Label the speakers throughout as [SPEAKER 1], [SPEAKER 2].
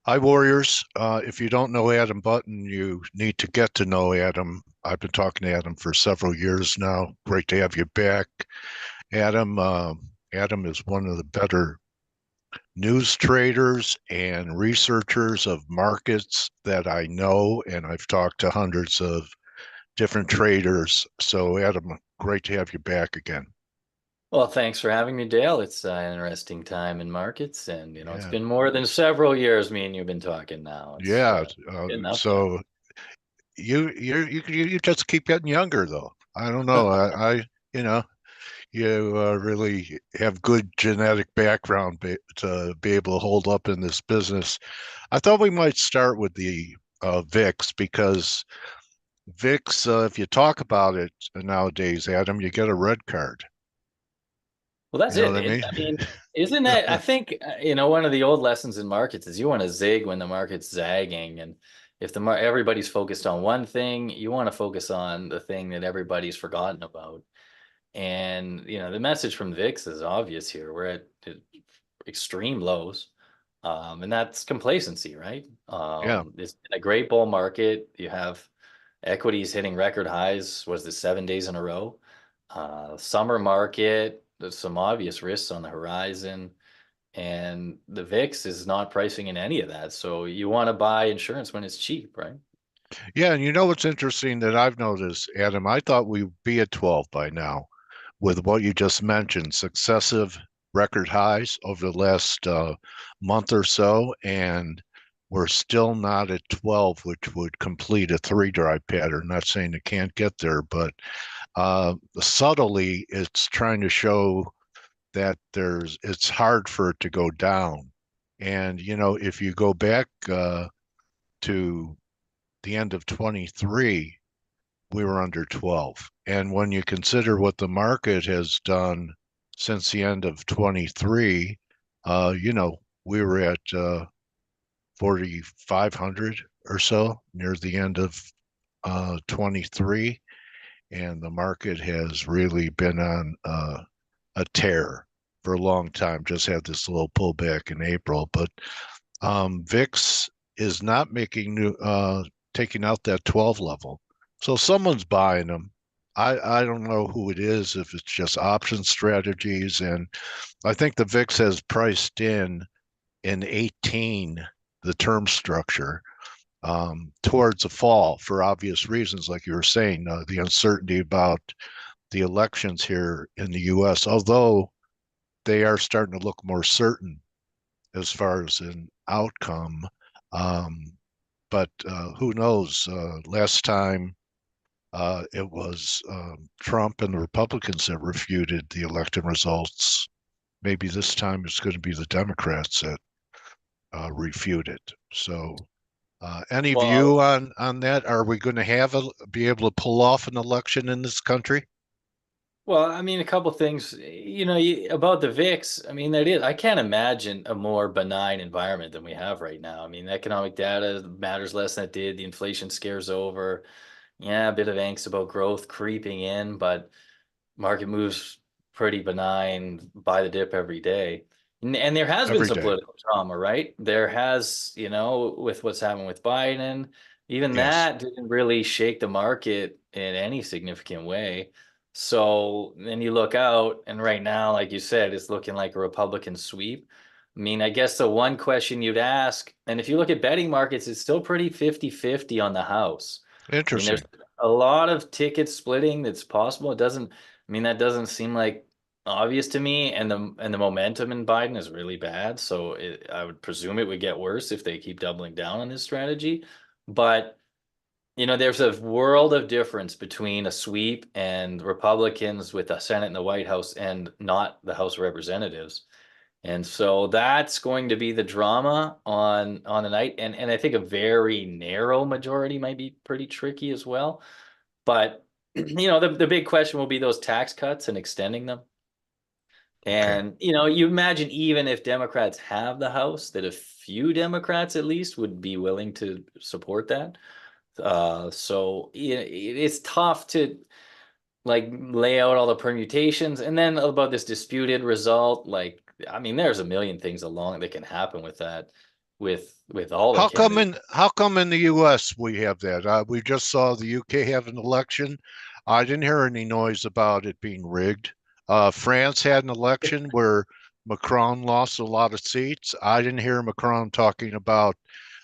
[SPEAKER 1] Hi, Warriors. If you don't know Adam Button, you need to get to know Adam. I've been talking to Adam for several years now. Great to have you back. Adam, Adam is one of the better news traders and researchers of markets that I know, and I've talked to hundreds of different traders. So, Adam, great to have you back again.
[SPEAKER 2] Well, thanks for having me, Dale. It's an interesting time in markets, and it's
[SPEAKER 1] Yeah,
[SPEAKER 2] been more than several years me and you've been talking now. It's
[SPEAKER 1] yeah.
[SPEAKER 2] getting up there.
[SPEAKER 1] So you just keep getting younger, though. I don't know. You know, you really have good genetic background to be able to hold up in this business. I thought we might start with the VIX because VIX, if you talk about it nowadays, Adam, you get a red card.
[SPEAKER 2] Well, that's
[SPEAKER 1] You know
[SPEAKER 2] it.
[SPEAKER 1] what I mean?
[SPEAKER 2] I mean, isn't that, I think, one of the old lessons in markets is you want to zig when the market's zagging. And if everybody's focused on one thing, you want to focus on the thing that everybody's forgotten about. And, the message from VIX is obvious here. We're at extreme lows. And that's complacency, right?
[SPEAKER 1] Yeah.
[SPEAKER 2] It's been a great bull market. You have equities hitting record highs. Was this 7 days in a row? Summer market, there's some obvious risks on the horizon, and the VIX is not pricing in any of that. So you want to buy insurance when it's cheap, right?
[SPEAKER 1] Yeah. And you know what's interesting that I've noticed, Adam? I thought we'd be at 12 by now with what you just mentioned, successive record highs over the last month or so, and we're still not at 12, which would complete a three drive pattern. Not saying it can't get there, but subtly, it's trying to show that it's hard for it to go down. And, if you go back to the end of 23, we were under 12. And when you consider what the market has done since the end of 23, we were at 4,500 or so near the end of 23. And the market has really been on a tear for a long time. Just had this little pullback in April. But VIX is not taking out that 12 level. So someone's buying them. I don't know who it is, if it's just option strategies. And I think the VIX has priced in 18, the term structure, towards a fall for obvious reasons, like you were saying, the uncertainty about the elections here in the US, although they are starting to look more certain as far as an outcome. Um, but who knows? Last time it was Trump and the Republicans that refuted the election results. Maybe this time it's going to be the Democrats that refute it. So, any view
[SPEAKER 2] Well,
[SPEAKER 1] on that? Are we going to be able to pull off an election in this country?
[SPEAKER 2] I mean, a couple things, about the VIX. I mean, that is, I can't imagine a more benign environment than we have right now. I mean, economic data matters less than it did. The inflation scare's over. Yeah, a bit of angst about growth creeping in, but market moves pretty benign, buy the dip every day. And there has been
[SPEAKER 1] Every
[SPEAKER 2] some
[SPEAKER 1] day.
[SPEAKER 2] political drama, right? There has, with what's happened with Biden, even
[SPEAKER 1] Yes.
[SPEAKER 2] that didn't really shake the market in any significant way. So then you look out, and right now, like you said, it's looking like a Republican sweep. I mean, I guess the one question you'd ask, and if you look at betting markets, it's still pretty 50-50 on the house. I mean, there's
[SPEAKER 1] Interesting.
[SPEAKER 2] a lot of ticket splitting that's possible. It doesn't, I mean, that doesn't seem like obvious to me, and the momentum in Biden is really bad. So I would presume it would get worse if they keep doubling down on this strategy. But there's a world of difference between a sweep and Republicans with the Senate and the White House and not the House of Representatives. And so that's going to be the drama on the night. And I think a very narrow majority might be pretty tricky as well. But the big question will be those tax cuts and extending them.
[SPEAKER 1] Okay.
[SPEAKER 2] And you imagine even if Democrats have the House, that a few Democrats at least would be willing to support that. So it's tough to like lay out all the permutations. And then about this disputed result, like I mean, there's a million things along that can happen with that. with all the candidates.
[SPEAKER 1] How come in the US we have that? We just saw the UK have an election. I didn't hear any noise about it being rigged. France had an election where Macron lost a lot of seats. I didn't hear Macron talking about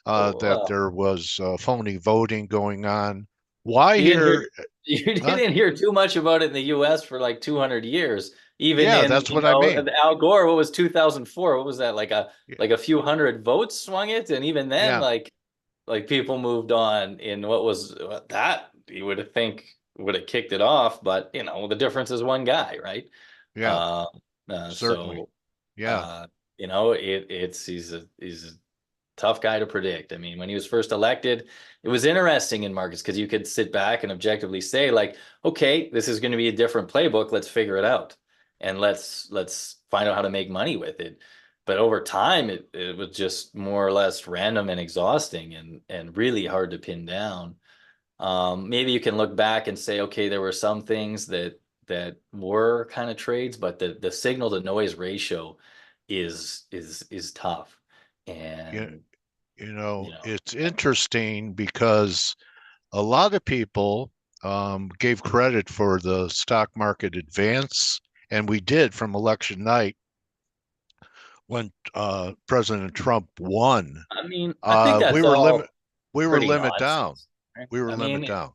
[SPEAKER 2] Oh,
[SPEAKER 1] that
[SPEAKER 2] well,
[SPEAKER 1] there was phony voting going on. Why
[SPEAKER 2] you didn't hear
[SPEAKER 1] here?
[SPEAKER 2] you
[SPEAKER 1] Huh?
[SPEAKER 2] didn't hear too much about it in the US for like 200 years. Even
[SPEAKER 1] Yeah,
[SPEAKER 2] in,
[SPEAKER 1] that's what I mean.
[SPEAKER 2] Al Gore, what was 2004? What was that?
[SPEAKER 1] Yeah,
[SPEAKER 2] Like a few hundred votes swung it, and even then,
[SPEAKER 1] yeah,
[SPEAKER 2] like people moved on in what was that you would think would have kicked it off, but the difference is one guy, right?
[SPEAKER 1] yeah,
[SPEAKER 2] Uh,
[SPEAKER 1] certainly.
[SPEAKER 2] so
[SPEAKER 1] Yeah,
[SPEAKER 2] uh, it's he's a tough guy to predict. I mean, when he was first elected, it was interesting in markets because you could sit back and objectively say, like, okay, this is going to be a different playbook. Let's figure it out, and let's find out how to make money with it. But over time, it was just more or less random and exhausting and really hard to pin down. Maybe you can look back and say, okay, there were some things that were kind of trades, but the signal to noise ratio is tough.
[SPEAKER 1] you,
[SPEAKER 2] And you know,
[SPEAKER 1] it's interesting because a lot of people gave credit for the stock market advance, and we did from election night when President Trump won.
[SPEAKER 2] I mean, I think
[SPEAKER 1] We
[SPEAKER 2] that's
[SPEAKER 1] were limit
[SPEAKER 2] all
[SPEAKER 1] we were
[SPEAKER 2] pretty
[SPEAKER 1] limit down.
[SPEAKER 2] nonsense, right?
[SPEAKER 1] We were
[SPEAKER 2] I
[SPEAKER 1] limit
[SPEAKER 2] mean,
[SPEAKER 1] down.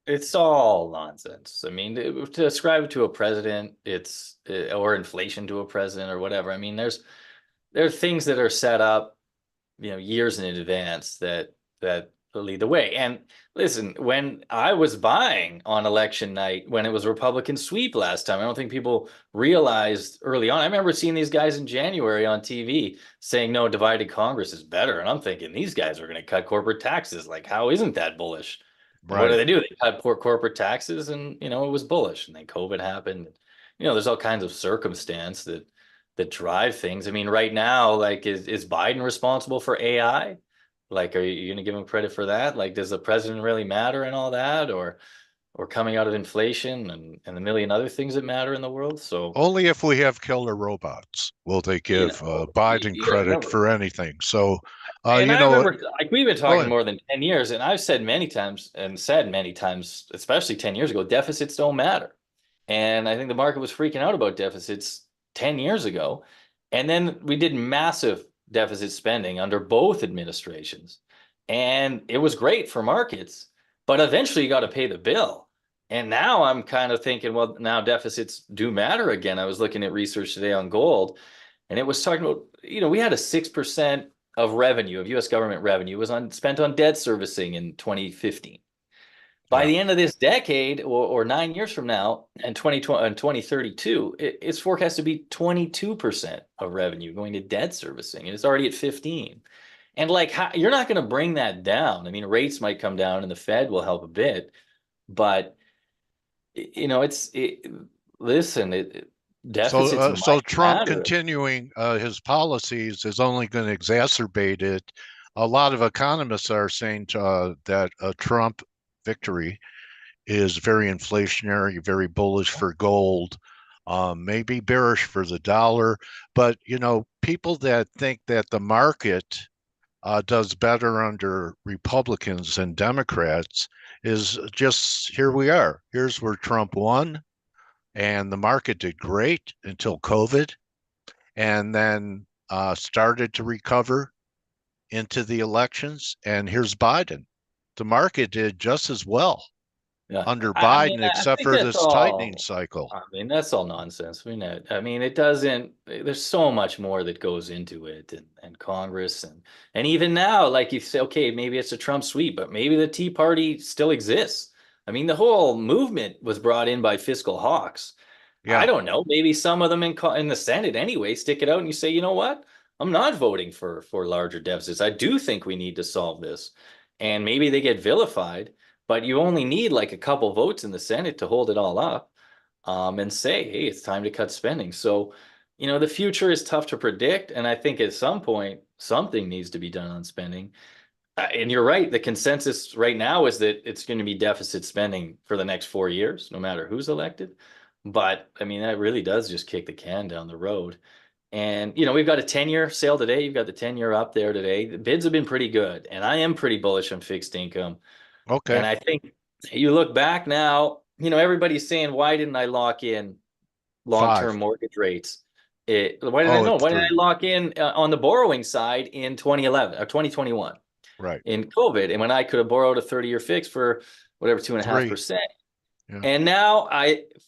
[SPEAKER 2] it's all nonsense. I mean, to ascribe it to a president, or inflation to a president or whatever. I mean, there are things that are set up years in advance that lead the way. And listen, when I was buying on election night, when it was Republican sweep last time, I don't think people realized early on. I remember seeing these guys in January on TV saying, no, divided Congress is better. And I'm thinking these guys are going to cut corporate taxes. Like, how isn't that bullish? And what
[SPEAKER 1] Right.
[SPEAKER 2] do? They cut poor corporate taxes, and it was bullish. And then COVID happened. There's all kinds of circumstance that drive things. I mean, right now, like, is Biden responsible for AI? Like, are you going to give him credit for that? Like, does the president really matter and all that, or coming out of inflation and a million other things that matter in the world? So,
[SPEAKER 1] Only if we have killer robots will they give Biden credit
[SPEAKER 2] remember,
[SPEAKER 1] for anything. So,
[SPEAKER 2] and
[SPEAKER 1] you
[SPEAKER 2] I
[SPEAKER 1] know,
[SPEAKER 2] remember, like, we've been
[SPEAKER 1] go
[SPEAKER 2] talking
[SPEAKER 1] ahead.
[SPEAKER 2] more than 10 years, and I've said many times and said many times, especially 10 years ago, deficits don't matter. And I think the market was freaking out about deficits 10 years ago. And then we did massive deficit spending under both administrations. And it was great for markets, but eventually you got to pay the bill. And now I'm kind of thinking, well, now deficits do matter again. I was looking at research today on gold, and it was talking about, we had a 6% of revenue, of US government revenue, was spent on debt servicing in 2015. By
[SPEAKER 1] Yeah.
[SPEAKER 2] the end of this decade, or 9 years from now, and 2020 and 2032, it's forecast to be 22% of revenue going to debt servicing, and it's already at 15. And like, you're not going to bring that down. I mean, rates might come down, and the Fed will help a bit, but listen, deficits
[SPEAKER 1] So
[SPEAKER 2] might
[SPEAKER 1] Trump
[SPEAKER 2] matter.
[SPEAKER 1] continuing his policies is only going to exacerbate it. A lot of economists are saying that a Trump victory is very inflationary, very bullish for gold, maybe bearish for the dollar. But people that think that the market does better under Republicans and Democrats is just here we are. Here's where Trump won, and the market did great until COVID, and then started to recover into the elections. And here's Biden. The market did just as well
[SPEAKER 2] Yeah,
[SPEAKER 1] under
[SPEAKER 2] I mean,
[SPEAKER 1] Biden,
[SPEAKER 2] I
[SPEAKER 1] except
[SPEAKER 2] think
[SPEAKER 1] for
[SPEAKER 2] that's
[SPEAKER 1] this tightening
[SPEAKER 2] all.
[SPEAKER 1] cycle.
[SPEAKER 2] I mean, that's all nonsense. I mean, it doesn't. There's so much more that goes into it, and Congress, and even now, like you say, okay, maybe it's a Trump sweep, but maybe the Tea Party still exists. I mean, the whole movement was brought in by fiscal hawks. I
[SPEAKER 1] Yeah.
[SPEAKER 2] don't know. Maybe some of them in the Senate anyway stick it out, and you say, you know what? I'm not voting for larger deficits. I do think we need to solve this, and maybe they get vilified, but you only need like a couple votes in the Senate to hold it all up, and say, hey, it's time to cut spending. So, the future is tough to predict. And I think at some point, something needs to be done on spending. And you're right. The consensus right now is that it's going to be deficit spending for the next 4 years, no matter who's elected. But I mean, that really does just kick the can down the road. And we've got a 10-year sale today. You've got the 10-year up there today. The bids have been pretty good, and I am pretty bullish on fixed income. And
[SPEAKER 1] Okay.
[SPEAKER 2] I think you look back now, everybody's saying, why didn't I lock in long-term
[SPEAKER 1] Five.
[SPEAKER 2] mortgage rates? Why didn't I
[SPEAKER 1] Oh,
[SPEAKER 2] know?
[SPEAKER 1] it's
[SPEAKER 2] Why didn't I
[SPEAKER 1] three.
[SPEAKER 2] lock in on the borrowing side in 2011 or 2021
[SPEAKER 1] Right.
[SPEAKER 2] in COVID? And when I could have borrowed a 30-year fix for whatever,
[SPEAKER 1] Three.
[SPEAKER 2] 2.5%.
[SPEAKER 1] Yeah.
[SPEAKER 2] And now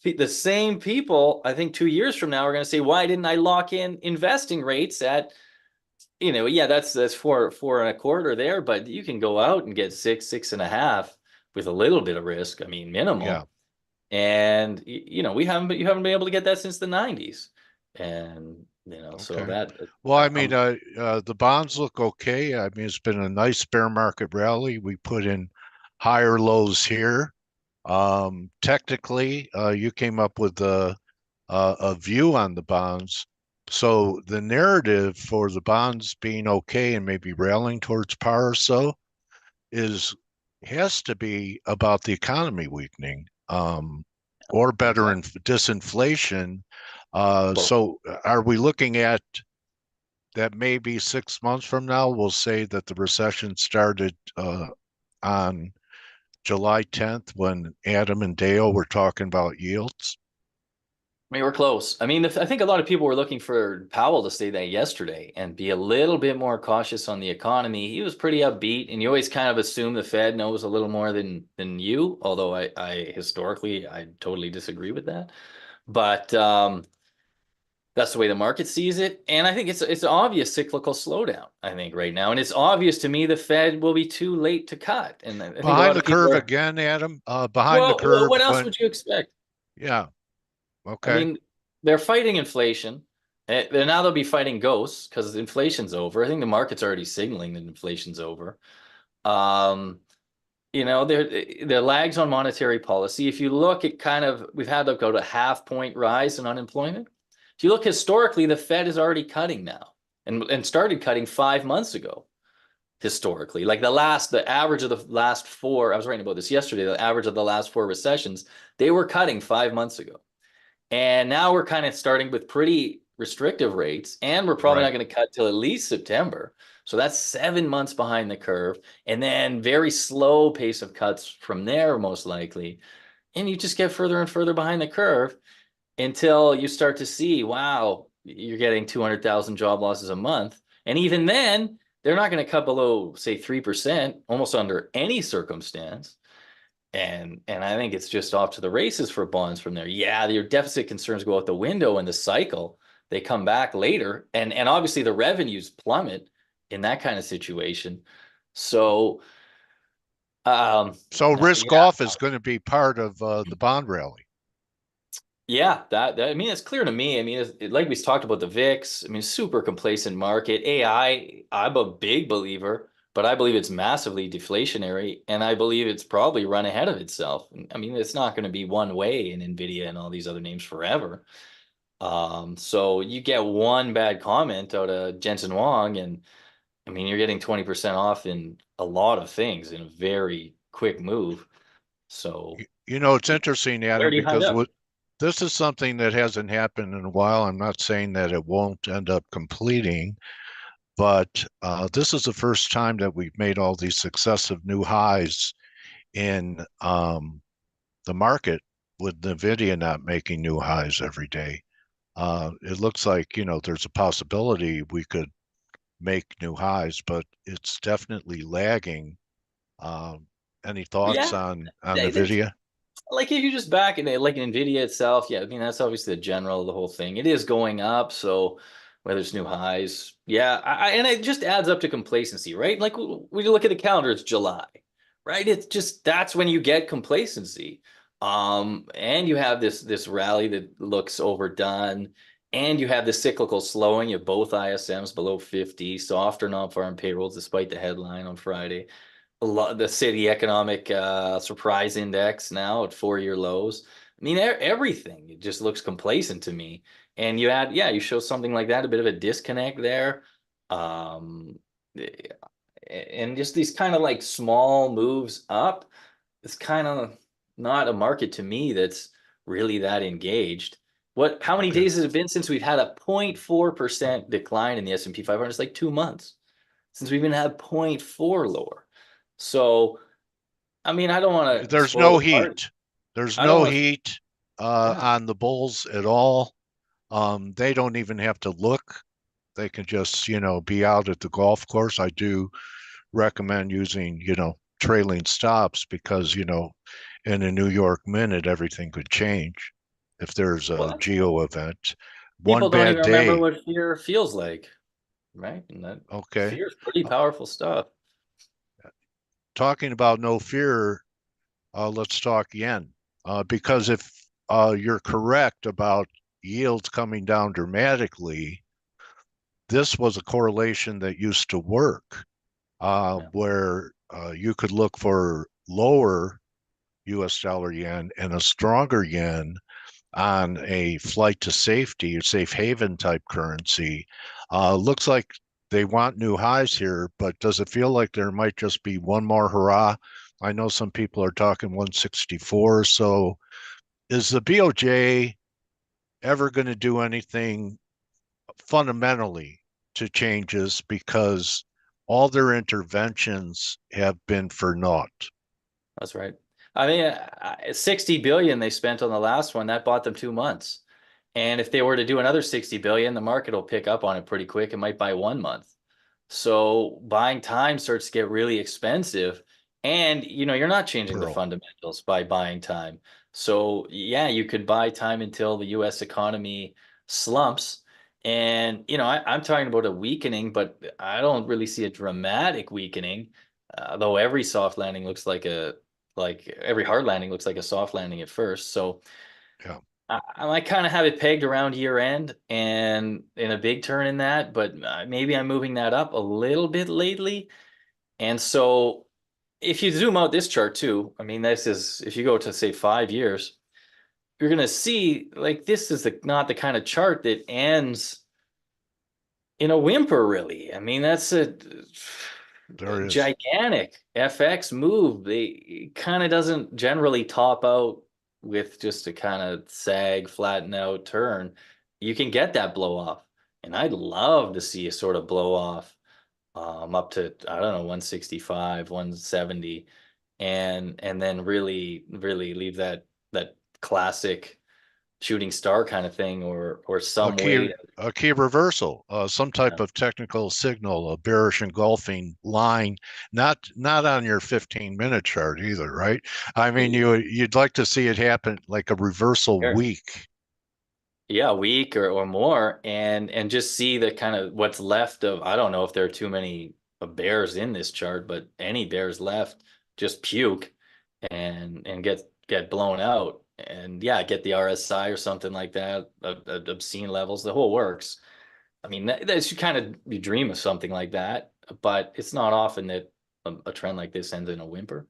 [SPEAKER 2] the same people, I think 2 years from now, are going to say, why didn't I lock in investing rates at, yeah, that's four and a quarter there, but you can go out and get 6.5 with a little bit of risk. I mean,
[SPEAKER 1] Yeah.
[SPEAKER 2] minimal. And you haven't been able to get that since the 90s. And so
[SPEAKER 1] Okay.
[SPEAKER 2] that
[SPEAKER 1] Well, I mean,
[SPEAKER 2] I'm
[SPEAKER 1] the bonds look okay. I mean, it's been a nice bear market rally. We put in higher lows here. Technically, you came up with a view on the bonds. So the narrative for the bonds being okay and maybe railing towards par or so is has to be about the economy weakening, or better in
[SPEAKER 2] exactly.
[SPEAKER 1] disinflation.
[SPEAKER 2] Well,
[SPEAKER 1] So are we looking at that maybe 6 months from now, we'll say that the recession started on July 10th when Adam and Dale were talking about yields?
[SPEAKER 2] I mean, we're close. I mean, I think a lot of people were looking for Powell to say that yesterday and be a little bit more cautious on the economy. He was pretty upbeat, and you always kind of assume the Fed knows a little more than you. Although I historically I totally disagree with that. But that's the way the market sees it, and I think it's an obvious cyclical slowdown. I think right now, and it's obvious to me the Fed will be too late to cut, and I think a
[SPEAKER 1] Behind
[SPEAKER 2] lot
[SPEAKER 1] the
[SPEAKER 2] of people
[SPEAKER 1] curve
[SPEAKER 2] are.
[SPEAKER 1] again, Adam. Behind the
[SPEAKER 2] Well,
[SPEAKER 1] curve
[SPEAKER 2] what else
[SPEAKER 1] when,
[SPEAKER 2] would you expect?
[SPEAKER 1] yeah,
[SPEAKER 2] I
[SPEAKER 1] okay.
[SPEAKER 2] mean, they're fighting inflation. Now they'll be fighting ghosts because inflation's over. I think the market's already signaling that inflation's over. Um, there lags on monetary policy. If you look at we've had about a half point rise in unemployment. If you look historically, the Fed is already cutting now and started cutting 5 months ago. Historically, like the average of the last four, I was writing about this yesterday, the average of the last four recessions, they were cutting 5 months ago. And now we're kind of starting with pretty restrictive rates, and we're probably not
[SPEAKER 1] Right.
[SPEAKER 2] going to cut till at least September. So that's 7 months behind the curve, and then very slow pace of cuts from there, most likely. And you just get further and further behind the curve until you start to see, wow, you're getting 200,000 job losses a month. And even then, they're not going to cut below, say, 3%, almost under any circumstance. And I think it's just off to the races for bonds from there. Yeah, your deficit concerns go out the window in the cycle. They come back later, and obviously the revenues plummet in that kind of situation. So,
[SPEAKER 1] So risk
[SPEAKER 2] yeah,
[SPEAKER 1] off is going to be part of the bond rally.
[SPEAKER 2] yeah, I mean, it's clear to me. I mean, like we talked about the VIX. I mean, super complacent market. AI, I'm a big believer, but I believe it's massively deflationary, and I believe it's probably run ahead of itself. I mean, it's not going to be one way in Nvidia and all these other names forever. So you get one bad comment out of Jensen Huang, and I mean, you're getting 20% off in a lot of things in a very quick move. So
[SPEAKER 1] It's interesting,
[SPEAKER 2] where
[SPEAKER 1] Adam,
[SPEAKER 2] do you hide
[SPEAKER 1] because
[SPEAKER 2] up?
[SPEAKER 1] this is something that hasn't happened in a while. I'm not saying that it won't end up completing, but this is the first time that we've made all these successive new highs in the market with NVIDIA not making new highs every day. It looks like, there's a possibility we could make new highs, but it's definitely lagging. Um, any thoughts
[SPEAKER 2] Yeah,
[SPEAKER 1] on
[SPEAKER 2] they,
[SPEAKER 1] NVIDIA?
[SPEAKER 2] like if you just back in it, like Nvidia itself, yeah, I mean that's obviously the general of the whole thing. It is going up, so whether it's new highs, yeah, and it just adds up to complacency, right? Like when you look at the calendar, it's July, right? It's just that's when you get complacency, and you have this rally that looks overdone, and you have the cyclical slowing. You have both ISMs below 50, softer non-farm payrolls despite the headline on Friday, the city economic surprise index now at 4-year lows. I mean, everything it just looks complacent to me. And you show something like that, a bit of a disconnect there. Um, and just these kind of like small moves up. It's kind of not a market to me that's really that engaged. How many
[SPEAKER 1] Okay.
[SPEAKER 2] days has it been since we've had a 0.4% decline in the S&P 500? It's like 2 months since we've been had 0.4 lower. So, I mean, I don't want to
[SPEAKER 1] There's
[SPEAKER 2] spoil
[SPEAKER 1] no
[SPEAKER 2] the party.
[SPEAKER 1] heat. There's
[SPEAKER 2] I don't
[SPEAKER 1] no
[SPEAKER 2] want to,
[SPEAKER 1] heat
[SPEAKER 2] yeah.
[SPEAKER 1] on the bulls at all. They don't even have to look. They can just, be out at the golf course. I do recommend using, trailing stops because, in a New York minute, everything could change if there's a
[SPEAKER 2] What?
[SPEAKER 1] geo event. One
[SPEAKER 2] People don't
[SPEAKER 1] bad
[SPEAKER 2] even remember
[SPEAKER 1] day.
[SPEAKER 2] what fear feels like, right? And that
[SPEAKER 1] Okay.
[SPEAKER 2] fear is pretty
[SPEAKER 1] Uh,
[SPEAKER 2] powerful stuff.
[SPEAKER 1] Talking about no fear, let's talk yen. Because if you're correct about yields coming down dramatically, this was a correlation that used to work,
[SPEAKER 2] Yeah,
[SPEAKER 1] where you could look for lower US dollar yen and a stronger yen on a flight to safety or safe haven type currency. Looks like they want new highs here, but does it feel like there might just be one more hurrah? I know some people are talking 164. So is the BOJ ever going to do anything fundamentally to changes because all their interventions have been for naught?
[SPEAKER 2] that's right. I mean, 60 billion they spent on the last one, that bought them 2 months. And if they were to do another 60 billion, the market will pick up on it pretty quick. It might buy 1 month. So buying time starts to get really expensive. And you're not changing the
[SPEAKER 1] Pearl.
[SPEAKER 2] fundamentals by buying time. So yeah, you could buy time until the US economy slumps. And I'm talking about a weakening, but I don't really see a dramatic weakening. Though every soft landing looks like every hard landing looks like a soft landing at first. So
[SPEAKER 1] Yeah.
[SPEAKER 2] I kind of have it pegged around year end and in a big turn in that, but maybe I'm moving that up a little bit lately. And so if you zoom out this chart too, I mean, this is, if you go to say 5 years, you're going to see like this is not the kind of chart that ends in a whimper, really. I mean, that's a
[SPEAKER 1] There is.
[SPEAKER 2] gigantic FX move. It kind of doesn't generally top out with just a kind of sag, flatten out turn. You can get that blow off. And I'd love to see a sort of blow off up to, I don't know, 165, 170, and then really, really leave that classic shooting star kind of thing or
[SPEAKER 1] a
[SPEAKER 2] some
[SPEAKER 1] key
[SPEAKER 2] way to,
[SPEAKER 1] a key reversal, some type
[SPEAKER 2] yeah.
[SPEAKER 1] of technical signal, a bearish engulfing line, not on your 15-minute chart either, right? I mean, you'd like to see it happen like a reversal
[SPEAKER 2] Sure.
[SPEAKER 1] week.
[SPEAKER 2] Yeah, a week or more, and just see the kind of what's left of. I don't know if there are too many bears in this chart, but any bears left, just puke and get blown out, and yeah, get the RSI or something like that, obscene levels, the whole works. I mean, that you kind of you dream of something like that, but it's not often that a trend like this ends in a whimper.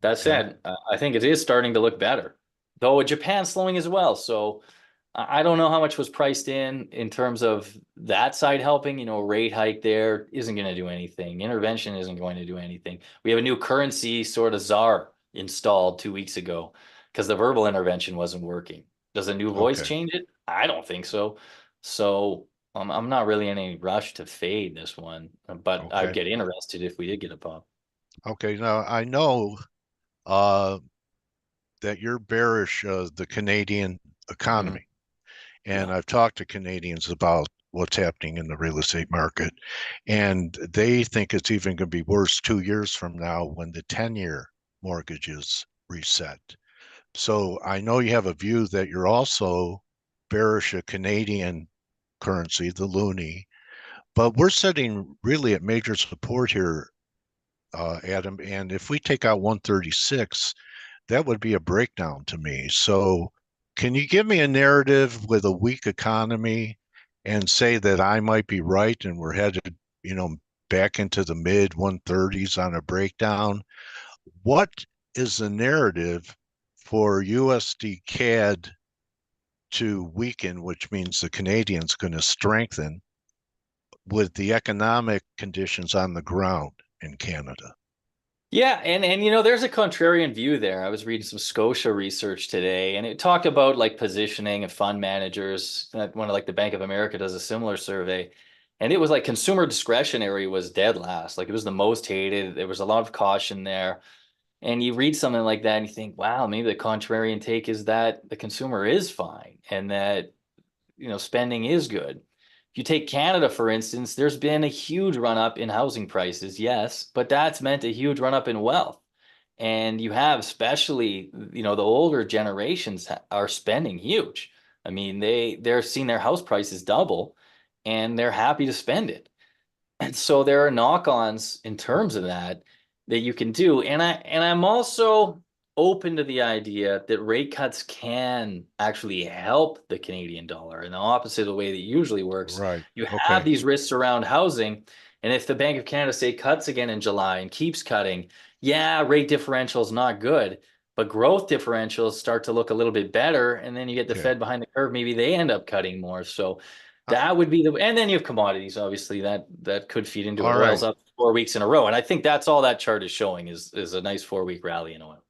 [SPEAKER 2] That
[SPEAKER 1] Okay.
[SPEAKER 2] said, I think it is starting to look better, though Japan's slowing as well. So I don't know how much was priced in terms of that side helping. Rate hike there isn't going to do anything. Intervention isn't going to do anything. We have a new currency sort of czar installed 2 weeks ago because the verbal intervention wasn't working. Does a new voice
[SPEAKER 1] Okay.
[SPEAKER 2] change it? I don't think so. So I'm not really in any rush to fade this one, but I'd
[SPEAKER 1] Okay.
[SPEAKER 2] get interested if we did get a pop.
[SPEAKER 1] Okay. Now I know uh, that you're bearish the Canadian
[SPEAKER 2] Mhm.
[SPEAKER 1] economy, and
[SPEAKER 2] Yeah.
[SPEAKER 1] I've talked to Canadians about what's happening in the real estate market, and they think it's even going to be worse 2 years from now when the 10-year mortgages reset. So I know you have a view that you're also bearish a Canadian currency, the loonie, but we're sitting really at major support here, Adam. And if we take out 136, that would be a breakdown to me. So can you give me a narrative with a weak economy and say that I might be right and we're headed, you know, back into the mid 130s on a breakdown? What is the narrative for USD CAD to weaken, which means the Canadian's going to strengthen with the economic conditions on the ground in Canada?
[SPEAKER 2] Yeah, and there's a contrarian view there. I was reading some Scotia research today, and it talked about like positioning and fund managers. One of like the Bank of America does a similar survey, and it was like consumer discretionary was dead last. Like it was the most hated. There was a lot of caution there. And you read something like that and you think, wow, maybe the contrarian take is that the consumer is fine and that spending is good. If you take Canada, for instance, there's been a huge run up in housing prices, yes, but that's meant a huge run up in wealth. And you have, especially, the older generations are spending huge. I mean, they're seeing their house prices double and they're happy to spend it. And so there are knock-ons in terms of that you can do. And I'm also open to the idea that rate cuts can actually help the Canadian dollar in the opposite of the way that it usually works.
[SPEAKER 1] Right.
[SPEAKER 2] You have
[SPEAKER 1] Okay.
[SPEAKER 2] these risks around housing, and if the Bank of Canada say cuts again in July and keeps cutting, yeah, rate differential is not good, but growth differentials start to look a little bit better, and then you get the
[SPEAKER 1] Okay.
[SPEAKER 2] Fed behind the curve, maybe they end up cutting more. So
[SPEAKER 1] Uh,
[SPEAKER 2] that would be and then you have commodities, obviously, that could feed into it.
[SPEAKER 1] all
[SPEAKER 2] Oil's
[SPEAKER 1] right.
[SPEAKER 2] up 4 weeks in a row, and I think that's all that chart is showing is a nice 4 week rally in oil.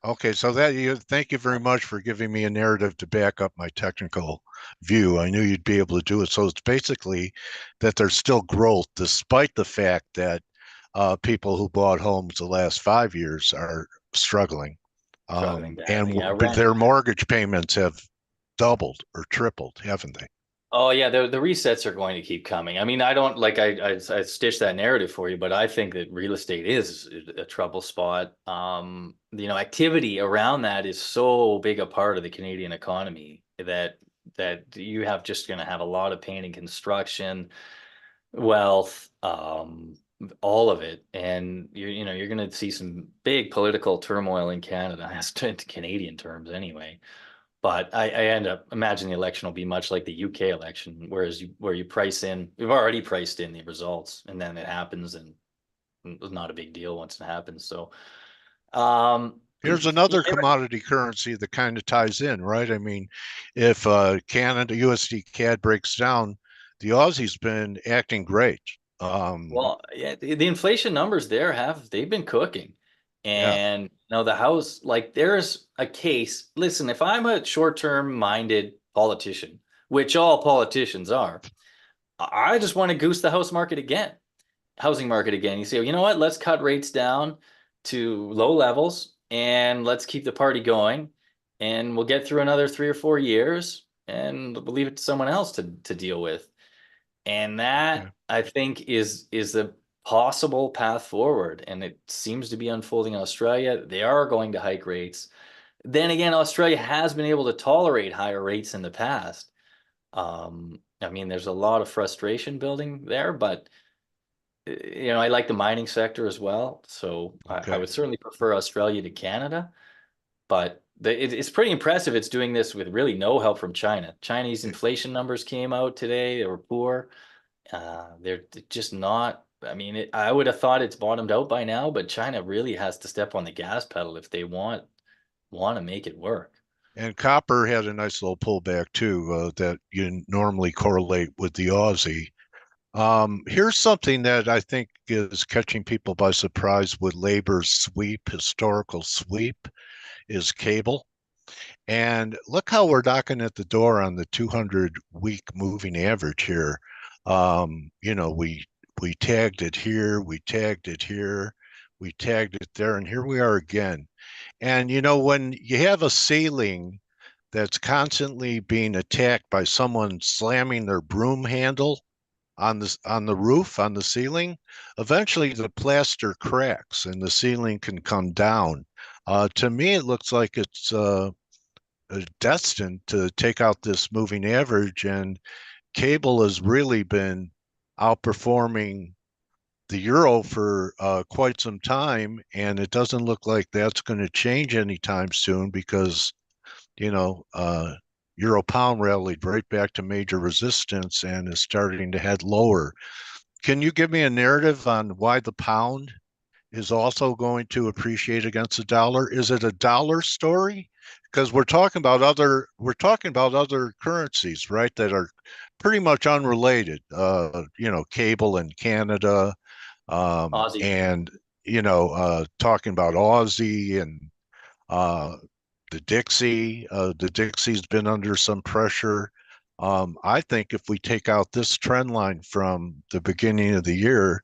[SPEAKER 1] Okay, so that you thank you very much for giving me a narrative to back up my technical view. I knew you'd be able to do it. So it's basically that there's still growth despite the fact that people who bought homes the last 5 years are struggling,
[SPEAKER 2] Struggling
[SPEAKER 1] and
[SPEAKER 2] badly. Yeah,
[SPEAKER 1] but
[SPEAKER 2] rent.
[SPEAKER 1] their mortgage payments have doubled or tripled, haven't they?
[SPEAKER 2] Oh yeah, the resets are going to keep coming. I mean, I don't like I stitched that narrative for you, but I think that real estate is a trouble spot. Activity around that is so big a part of the Canadian economy that you have just going to have a lot of pain and construction, wealth, all of it, and you're going to see some big political turmoil in Canada, as to Canadian terms anyway. But I end up imagining the election will be much like the UK election, where you price in, we've already priced in the results, and then it happens, and it's not a big deal once it happens. So,
[SPEAKER 1] Here's another commodity currency that kind of ties in, right? I mean, if Canada USD CAD breaks down, the Aussie's been acting great.
[SPEAKER 2] well, yeah, the inflation numbers there they've been cooking.
[SPEAKER 1] Yeah,
[SPEAKER 2] And the house, like there's a case. Listen, if I'm a short-term minded politician, which all politicians are, I just want to goose the housing market again. You say, well, you know what? Let's cut rates down to low levels and let's keep the party going. And we'll get through another 3 or 4 years and we'll leave it to someone else to deal with. And
[SPEAKER 1] yeah.
[SPEAKER 2] that I think is the possible path forward. And it seems to be unfolding in Australia. They are going to hike rates. Then again, Australia has been able to tolerate higher rates in the past. I mean, there's a lot of frustration building there, but I like the mining sector as well. So I
[SPEAKER 1] Okay.
[SPEAKER 2] would certainly prefer Australia to Canada, but it's pretty impressive. It's doing this with really no help from China. Chinese inflation numbers came out today. They were poor. They're just not. I mean, I would have thought it's bottomed out by now, but China really has to step on the gas pedal if they want to make it work.
[SPEAKER 1] And copper had a nice little pullback too, that you normally correlate with the Aussie. Here's something that I think is catching people by surprise with labor's historical sweep, is cable. And look how we're knocking at the door on the 200-week moving average here. We tagged it here, we tagged it here, we tagged it there, and here we are again. And when you have a ceiling that's constantly being attacked by someone slamming their broom handle on the roof, on the ceiling, eventually the plaster cracks and the ceiling can come down. To me, it looks like it's destined to take out this moving average, and cable has really been outperforming the euro for quite some time, and it doesn't look like that's going to change anytime soon because you know euro pound rallied right back to major resistance and is starting to head lower. Can you give me a narrative on why the pound is also going to appreciate against the dollar? Is it a dollar story? Because we're talking about other currencies, right, that are pretty much unrelated. Cable in Canada,
[SPEAKER 2] Aussie.
[SPEAKER 1] and talking about Aussie and uh, the Dixie. The Dixie's been under some pressure. I think if we take out this trend line from the beginning of the year,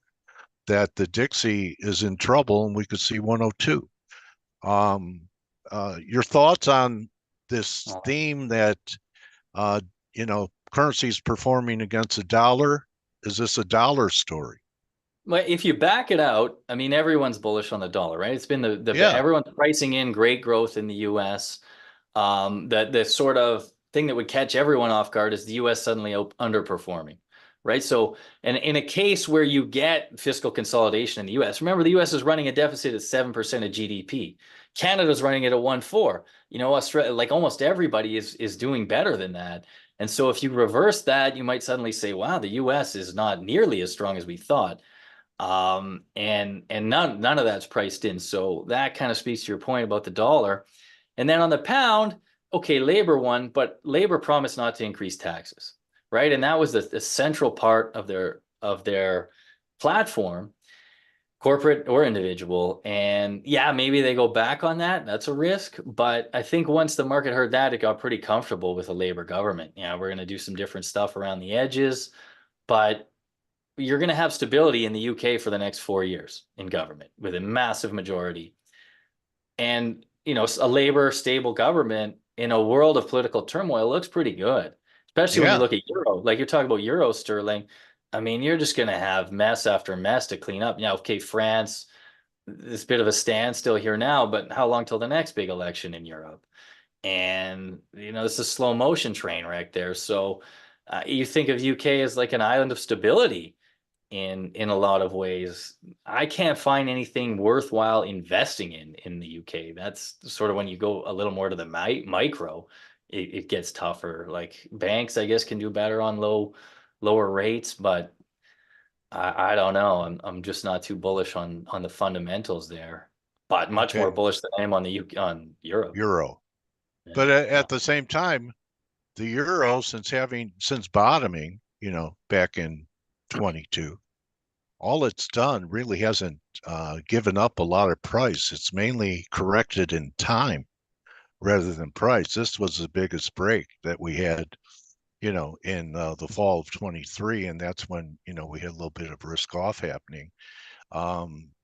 [SPEAKER 1] that the Dixie is in trouble and we could see 102. Um, your thoughts on this theme that, uh, currencies performing against a dollar? Is this a dollar story?
[SPEAKER 2] Well, if you back it out, I mean, everyone's bullish on the dollar, right? It's been
[SPEAKER 1] Yeah,
[SPEAKER 2] everyone's pricing in great growth in the U.S. The sort of thing that would catch everyone off guard is the U.S. suddenly underperforming, right? So, and in a case where you get fiscal consolidation in the U.S., remember the U.S. is running a deficit at 7% of GDP. Canada's running it at 1.4. Australia, like almost everybody is doing better than that. And so, if you reverse that, you might suddenly say, "Wow, the U.S. is not nearly as strong as we thought." And none of that's priced in. So that kind of speaks to your point about the dollar. And then on the pound, okay, Labor won, but Labor promised not to increase taxes, right? And that was the central part of their platform, corporate or individual. And yeah, maybe they go back on that. That's a risk. But I think once the market heard that, it got pretty comfortable with a Labor government. Yeah, we're going to do some different stuff around the edges, but you're going to have stability in the UK for the next 4 years in government with a massive majority. And, a Labour stable government in a world of political turmoil looks pretty good, especially when you
[SPEAKER 1] yeah.
[SPEAKER 2] look at Euro. Like you're talking about Euro sterling. I mean, you're just going to have mess after mess to clean up. Okay, France, this bit of a standstill here now, but how long till the next big election in Europe? And, it's a slow motion train right there. So you think of UK as like an island of stability in a lot of ways. I can't find anything worthwhile investing in the UK. That's sort of when you go a little more to the micro, it gets tougher. Like banks, I guess, can do better on lower rates, but I don't know. I'm just not too bullish on the fundamentals there, but much more
[SPEAKER 1] Okay.
[SPEAKER 2] bullish than I am on the UK, on Europe.
[SPEAKER 1] Euro.
[SPEAKER 2] Yeah.
[SPEAKER 1] But at the same time, the euro, since bottoming, back in 22, all it's done really hasn't given up a lot of price. It's mainly corrected in time rather than price. This was the biggest break that we had, in the fall of 23, and that's when we had a little bit of risk off happening.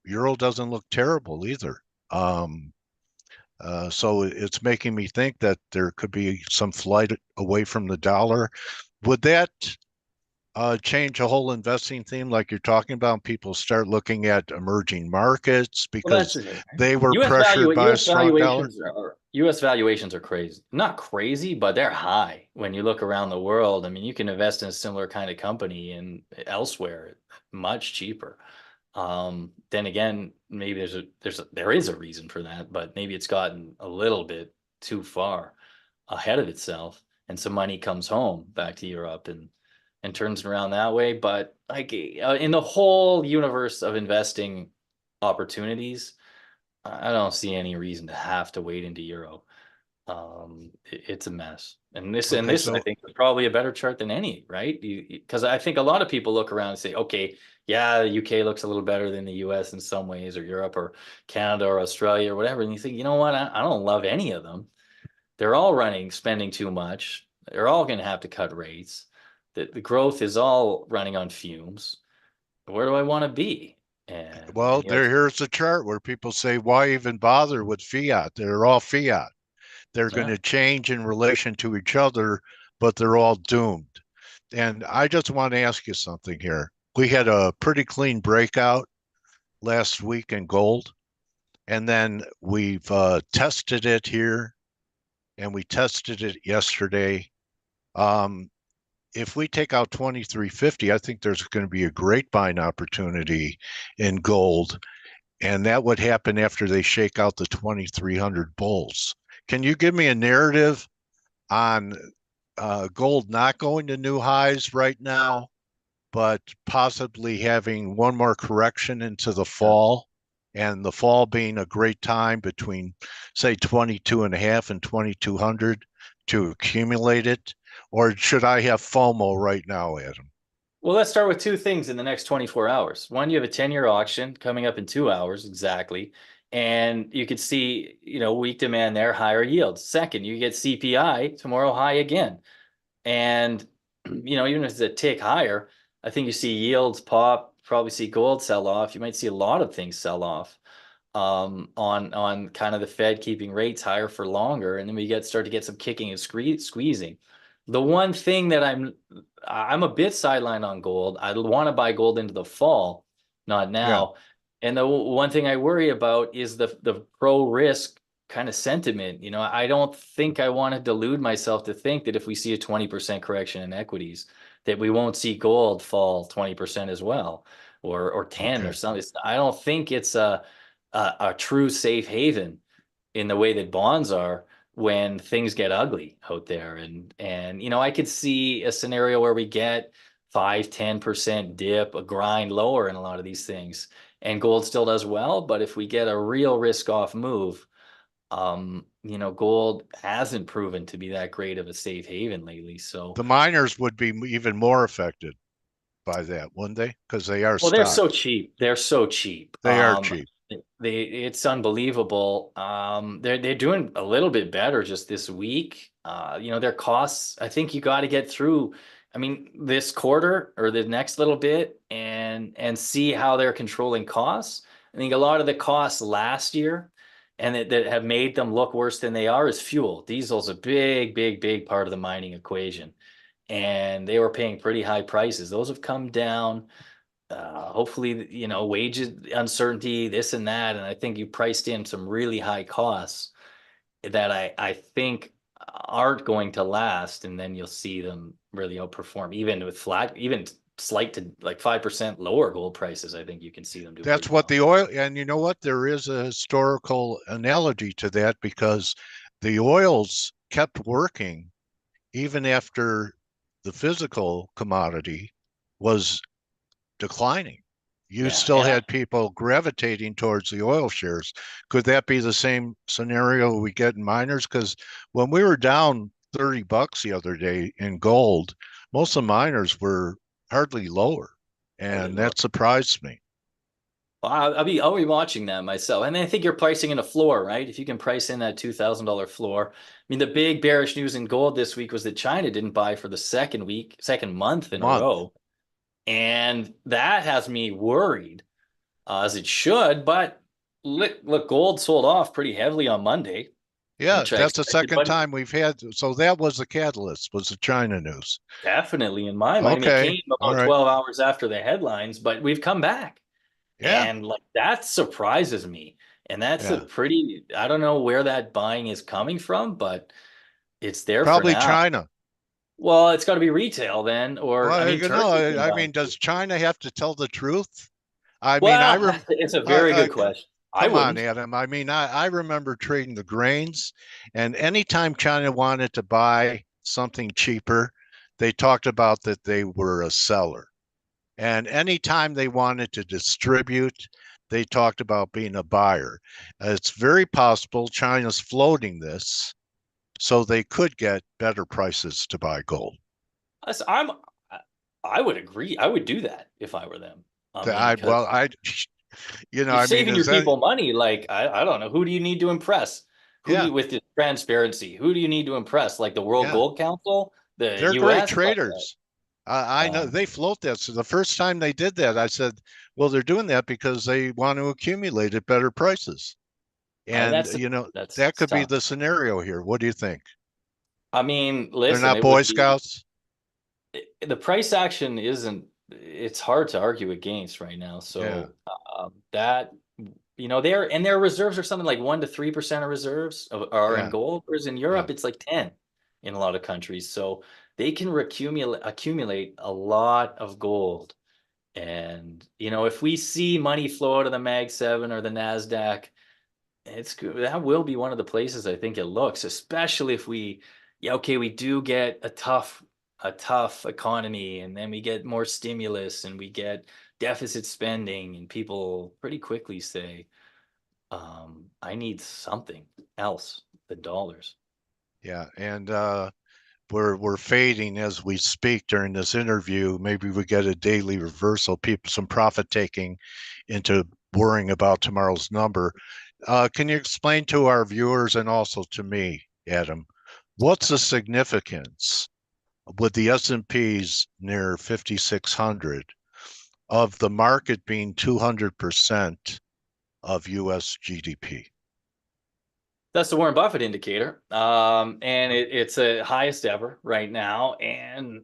[SPEAKER 1] Euro doesn't look terrible either. Um, so it's making me think that there could be some flight away from the dollar. Would that change a whole investing theme like you're talking about? People start looking at emerging markets
[SPEAKER 2] Well, that's
[SPEAKER 1] because
[SPEAKER 2] the thing, right?
[SPEAKER 1] they were pressured by a strong dollar.
[SPEAKER 2] U.S. valuations are crazy. Not crazy, but they're high when you look around the world. I mean, you can invest in a similar kind of company and elsewhere much cheaper. Then again, maybe there is a reason for that, but maybe it's gotten a little bit too far ahead of itself, and some money comes home back to Europe and turns it around that way. But like in the whole universe of investing opportunities, I don't see any reason to have to wait into Euro. It's a mess.
[SPEAKER 1] Okay,
[SPEAKER 2] I
[SPEAKER 1] so
[SPEAKER 2] think is probably a better chart than any, right? Because I think a lot of people look around and say, okay, yeah, the UK looks a little better than the US in some ways, or Europe, or Canada, or Australia, or whatever. And you think, you know what? I don't love any of them. They're all spending too much. They're all going to have to cut rates. The growth is all running on fumes. Where do I want to be? And
[SPEAKER 1] well, here's the chart where people say, why even bother with fiat? They're all fiat. They're going
[SPEAKER 2] yeah.
[SPEAKER 1] to change in relation to each other, but they're all doomed. And I just want to ask you something here. We had a pretty clean breakout last week in gold, and then we've tested it here, and we tested it yesterday. Um, if we take out 2350, I think there's going to be a great buying opportunity in gold, and that would happen after they shake out the 2300 bulls. Can you give me a narrative on gold not going to new highs right now, but possibly having one more correction into the
[SPEAKER 2] Yeah.
[SPEAKER 1] fall, and the fall being a great time between, say, 22 and a half and 2200 to accumulate it? Or should I have FOMO right now, Adam?
[SPEAKER 2] Well, let's start with two things in the next 24 hours. One, you have a 10-year auction coming up in 2 hours exactly. And you could see, weak demand there, higher yields. Second, you get CPI tomorrow high again. And, even if it's a tick higher, I think you see yields pop, probably see gold sell off. You might see a lot of things sell off on kind of the Fed keeping rates higher for longer, and then we start to get some kicking and squeezing. The one thing that I'm a bit sidelined on gold. I want to buy gold into the fall, not
[SPEAKER 1] Yeah.
[SPEAKER 2] now. And the one thing I worry about is the pro risk kind of sentiment. I don't think I want to delude myself to think that if we see a 20% correction in equities, that we won't see gold fall 20% as well, or 10 or
[SPEAKER 1] Okay.
[SPEAKER 2] something. I don't think it's a true safe haven in the way that bonds are when things get ugly out there. And I could see a scenario where we get 5-10% dip, a grind lower in a lot of these things, and gold still does well. But if we get a real risk off move, gold hasn't proven to be that great of a safe haven lately. So,
[SPEAKER 1] The miners would be even more affected by that, wouldn't they? Because they are
[SPEAKER 2] well, they're so
[SPEAKER 1] stocks.
[SPEAKER 2] cheap. They're so cheap.
[SPEAKER 1] They are cheap.
[SPEAKER 2] It's unbelievable. They're doing a little bit better just this week. Their costs, I think you got to get through, I mean, this quarter or the next little bit and see how they're controlling costs. I think a lot of the costs last year and that have made them look worse than they are is fuel. Diesel's a big, big, big part of the mining equation. And they were paying pretty high prices. Those have come down. Hopefully, wages uncertainty, this and that, and I think you priced in some really high costs that I think aren't going to last, and then you'll see them really outperform, even with flat, even slight to like 5% lower gold prices. I think you can see them do
[SPEAKER 1] That's
[SPEAKER 2] pretty
[SPEAKER 1] what
[SPEAKER 2] well.
[SPEAKER 1] the oil, and you know what? There is a historical analogy to that because the oils kept working even after the physical commodity was declining. You
[SPEAKER 2] Yeah,
[SPEAKER 1] still
[SPEAKER 2] and
[SPEAKER 1] had people gravitating towards the oil shares. Could that be the same scenario we get in miners? Because when we were down $30 the other day in gold, most of the miners were hardly lower.
[SPEAKER 2] hardly
[SPEAKER 1] And
[SPEAKER 2] lower.
[SPEAKER 1] that surprised me.
[SPEAKER 2] Well, I'll be watching that myself. And I think you're pricing in a floor, right? If you can price in that $2,000 floor. I mean, the big bearish news in gold this week was that China didn't buy for the second month in a
[SPEAKER 1] Month.
[SPEAKER 2] row. And that has me worried, as it should. But look, gold sold off pretty heavily on Monday,
[SPEAKER 1] Yeah,
[SPEAKER 2] which I
[SPEAKER 1] that's the
[SPEAKER 2] expected,
[SPEAKER 1] second
[SPEAKER 2] but
[SPEAKER 1] time we've had. So that was the catalyst, was the China news.
[SPEAKER 2] definitely in my mind, I mean, it
[SPEAKER 1] Okay.
[SPEAKER 2] came
[SPEAKER 1] All
[SPEAKER 2] about
[SPEAKER 1] right.
[SPEAKER 2] 12 hours after the headlines, but we've come back.
[SPEAKER 1] Yeah.
[SPEAKER 2] And like that surprises me. And that's a
[SPEAKER 1] Yeah.
[SPEAKER 2] pretty, I don't know where that buying is coming from, but it's there for
[SPEAKER 1] Probably
[SPEAKER 2] now.
[SPEAKER 1] China.
[SPEAKER 2] Well, it's got to be retail then, or I
[SPEAKER 1] Well,
[SPEAKER 2] mean,
[SPEAKER 1] you know,
[SPEAKER 2] Turkey's been
[SPEAKER 1] I
[SPEAKER 2] buying
[SPEAKER 1] mean, does
[SPEAKER 2] too.
[SPEAKER 1] China have to tell the truth? I mean,
[SPEAKER 2] Well, it's a very
[SPEAKER 1] I,
[SPEAKER 2] good question. I
[SPEAKER 1] come on,
[SPEAKER 2] wouldn't.
[SPEAKER 1] Adam. I mean, I remember trading the grains, and anytime China wanted to buy something cheaper, they talked about that they were a seller. And anytime they wanted to distribute, they talked about being a buyer. It's very possible China's floating this so they could get better prices to buy gold.
[SPEAKER 2] I'm, I would agree. I would do that if I were them. I mean,
[SPEAKER 1] I well,
[SPEAKER 2] because
[SPEAKER 1] I,
[SPEAKER 2] you're
[SPEAKER 1] I mean,
[SPEAKER 2] saving your
[SPEAKER 1] is that
[SPEAKER 2] people money. Like, I don't know. Who do you need to impress? Who do
[SPEAKER 1] yeah,
[SPEAKER 2] you, with the transparency, who do you need to impress? Like the World
[SPEAKER 1] yeah.
[SPEAKER 2] Gold Council, the
[SPEAKER 1] They're great
[SPEAKER 2] US? Like,
[SPEAKER 1] traders. I know
[SPEAKER 2] um,
[SPEAKER 1] they float that. So the first time they did that, I said, well, they're doing that because they want to accumulate at better prices. And,
[SPEAKER 2] that's,
[SPEAKER 1] you know,
[SPEAKER 2] that's
[SPEAKER 1] that
[SPEAKER 2] it's
[SPEAKER 1] could be
[SPEAKER 2] tough.
[SPEAKER 1] the scenario here. What do you think?
[SPEAKER 2] I mean,
[SPEAKER 1] They're
[SPEAKER 2] listen,
[SPEAKER 1] not
[SPEAKER 2] it
[SPEAKER 1] Boy
[SPEAKER 2] would be
[SPEAKER 1] Scouts?
[SPEAKER 2] the price action isn't, it's hard to argue against right now.
[SPEAKER 1] Yeah,
[SPEAKER 2] So that, their reserves are something like 1 to 3% of reserves are in
[SPEAKER 1] yeah,
[SPEAKER 2] gold, whereas in Europe
[SPEAKER 1] yeah,
[SPEAKER 2] it's like 10 in a lot of countries. So they can accumulate a lot of gold. And if we see money flow out of the Mag 7 or the Nasdaq, it's good. That will be one of the places I think it looks, especially if yeah, okay, we do get a tough economy, and then we get more stimulus, and we get deficit spending, and people pretty quickly say, I need something else than dollars.
[SPEAKER 1] yeah. And we're fading as we speak during this interview. Maybe we get a daily reversal, people some profit taking into worrying about tomorrow's number. Can you explain to our viewers and also to me, Adam, what's the significance with the S&Ps near 5,600 of the market being 200% of US GDP?
[SPEAKER 2] That's the Warren Buffett indicator. And it's a highest ever right now. And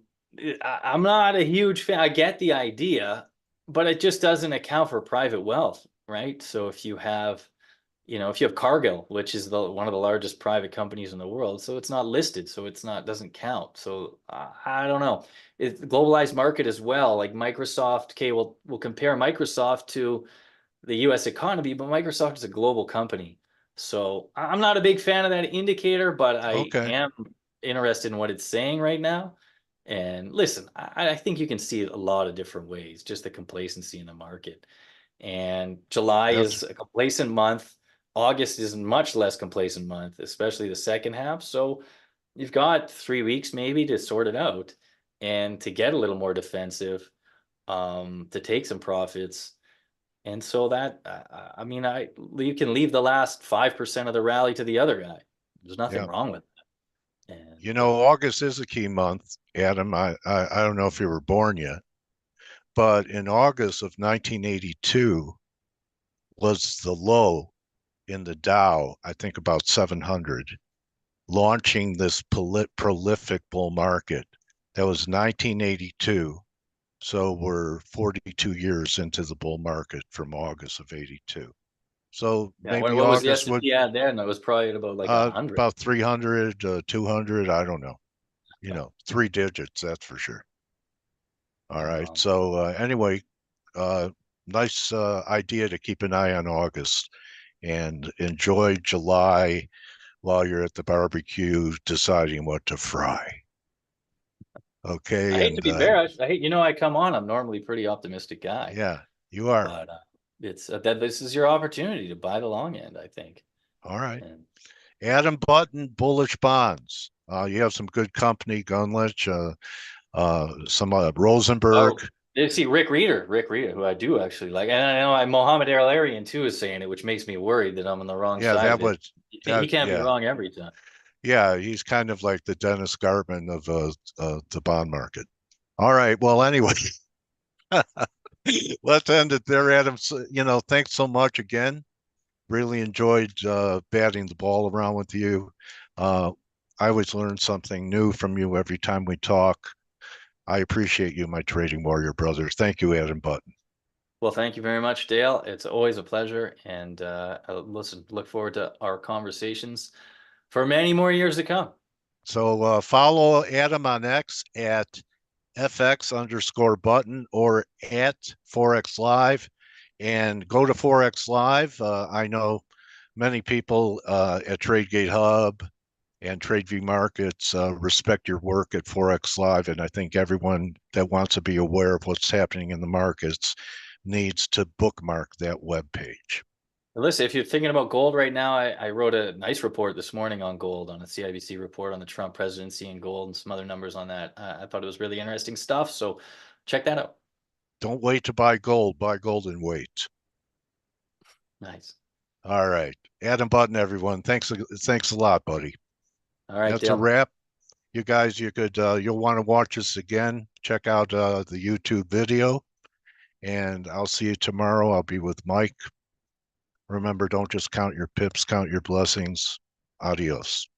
[SPEAKER 2] I'm not a huge fan. I get the idea, but it just doesn't account for private wealth, right? So if you have, if you have Cargill, which is one of the largest private companies in the world, so it's not listed, so it's not doesn't count. So I don't know. It's the globalized market as well, like Microsoft. Okay, we'll compare Microsoft to the US economy, but Microsoft is a global company. So I'm not a big fan of that indicator, but I
[SPEAKER 1] Okay.
[SPEAKER 2] am interested in what it's saying right now. And listen, I think you can see it a lot of different ways, just the complacency in the market. And July
[SPEAKER 1] That's
[SPEAKER 2] is a complacent month. August is a much less complacent month, especially the second half. So you've got 3 weeks maybe to sort it out and to get a little more defensive, to take some profits. And so that, I mean, you can leave the last 5% of the rally to the other guy. There's nothing
[SPEAKER 1] yeah.
[SPEAKER 2] wrong with that. And
[SPEAKER 1] August is a key month, Adam. I don't know if you were born yet, but in August of 1982 was the low in the Dow, I think about 700, launching this prolific bull market. That was 1982. So we're 42 years into the bull market from August of 82. So
[SPEAKER 2] yeah, what,
[SPEAKER 1] maybe
[SPEAKER 2] what was the
[SPEAKER 1] August would,
[SPEAKER 2] S&P at then? It was probably at about like 100.
[SPEAKER 1] about 300, 200, I don't know. Three digits, that's for sure. All right.
[SPEAKER 2] Um,
[SPEAKER 1] So anyway, uh, nice idea to keep an eye on August and enjoy July while you're at the barbecue deciding what to fry.
[SPEAKER 2] I
[SPEAKER 1] Okay.
[SPEAKER 2] hate to
[SPEAKER 1] And
[SPEAKER 2] be bearish. I come on. I'm normally a pretty optimistic guy,
[SPEAKER 1] yeah, you are.
[SPEAKER 2] but it's that this is your opportunity to buy the long end, I think.
[SPEAKER 1] All right.
[SPEAKER 2] And
[SPEAKER 1] Adam Button, Bullish Bonds. You have some good company, Gunlich, some Rosenberg.
[SPEAKER 2] oh, you see Rick Reader, who I do actually like, and I know Mohammed El too is saying it, which makes me worried that I'm on the wrong
[SPEAKER 1] Yeah,
[SPEAKER 2] side
[SPEAKER 1] that
[SPEAKER 2] of it.
[SPEAKER 1] was
[SPEAKER 2] He
[SPEAKER 1] that.
[SPEAKER 2] can't be
[SPEAKER 1] Yeah,
[SPEAKER 2] wrong every time.
[SPEAKER 1] yeah. He's kind of like the Dennis Gartman of the bond market. All right. Well, anyway, let's end it there, Adam. So, thanks so much again. Really enjoyed batting the ball around with you. Uh, I always learn something new from you every time we talk. I appreciate you, my trading warrior brothers. Thank you, Adam Button.
[SPEAKER 2] Well, thank you very much, Dale. It's always a pleasure, and look forward to our conversations for many more years to come.
[SPEAKER 1] So follow Adam on X at FX_button or at Forex Live and go to Forex Live. I know many people at TradeGATEHub and TradeV Markets respect your work at Forex Live. And I think everyone that wants to be aware of what's happening in the markets needs to bookmark that web page.
[SPEAKER 2] Listen, if you're thinking about gold right now, I wrote a nice report this morning on gold, on a CIBC report on the Trump presidency and gold and some other numbers on that. I thought it was really interesting stuff. So check that out.
[SPEAKER 1] Don't wait to buy gold and wait.
[SPEAKER 2] Nice.
[SPEAKER 1] All right. Adam Button, everyone. Thanks a lot, buddy.
[SPEAKER 2] All right,
[SPEAKER 1] That's a
[SPEAKER 2] Dale.
[SPEAKER 1] wrap. You guys, you'll want to watch this again. Check out the YouTube video, and I'll see you tomorrow. I'll be with Mike. Remember, don't just count your pips, count your blessings. Adios.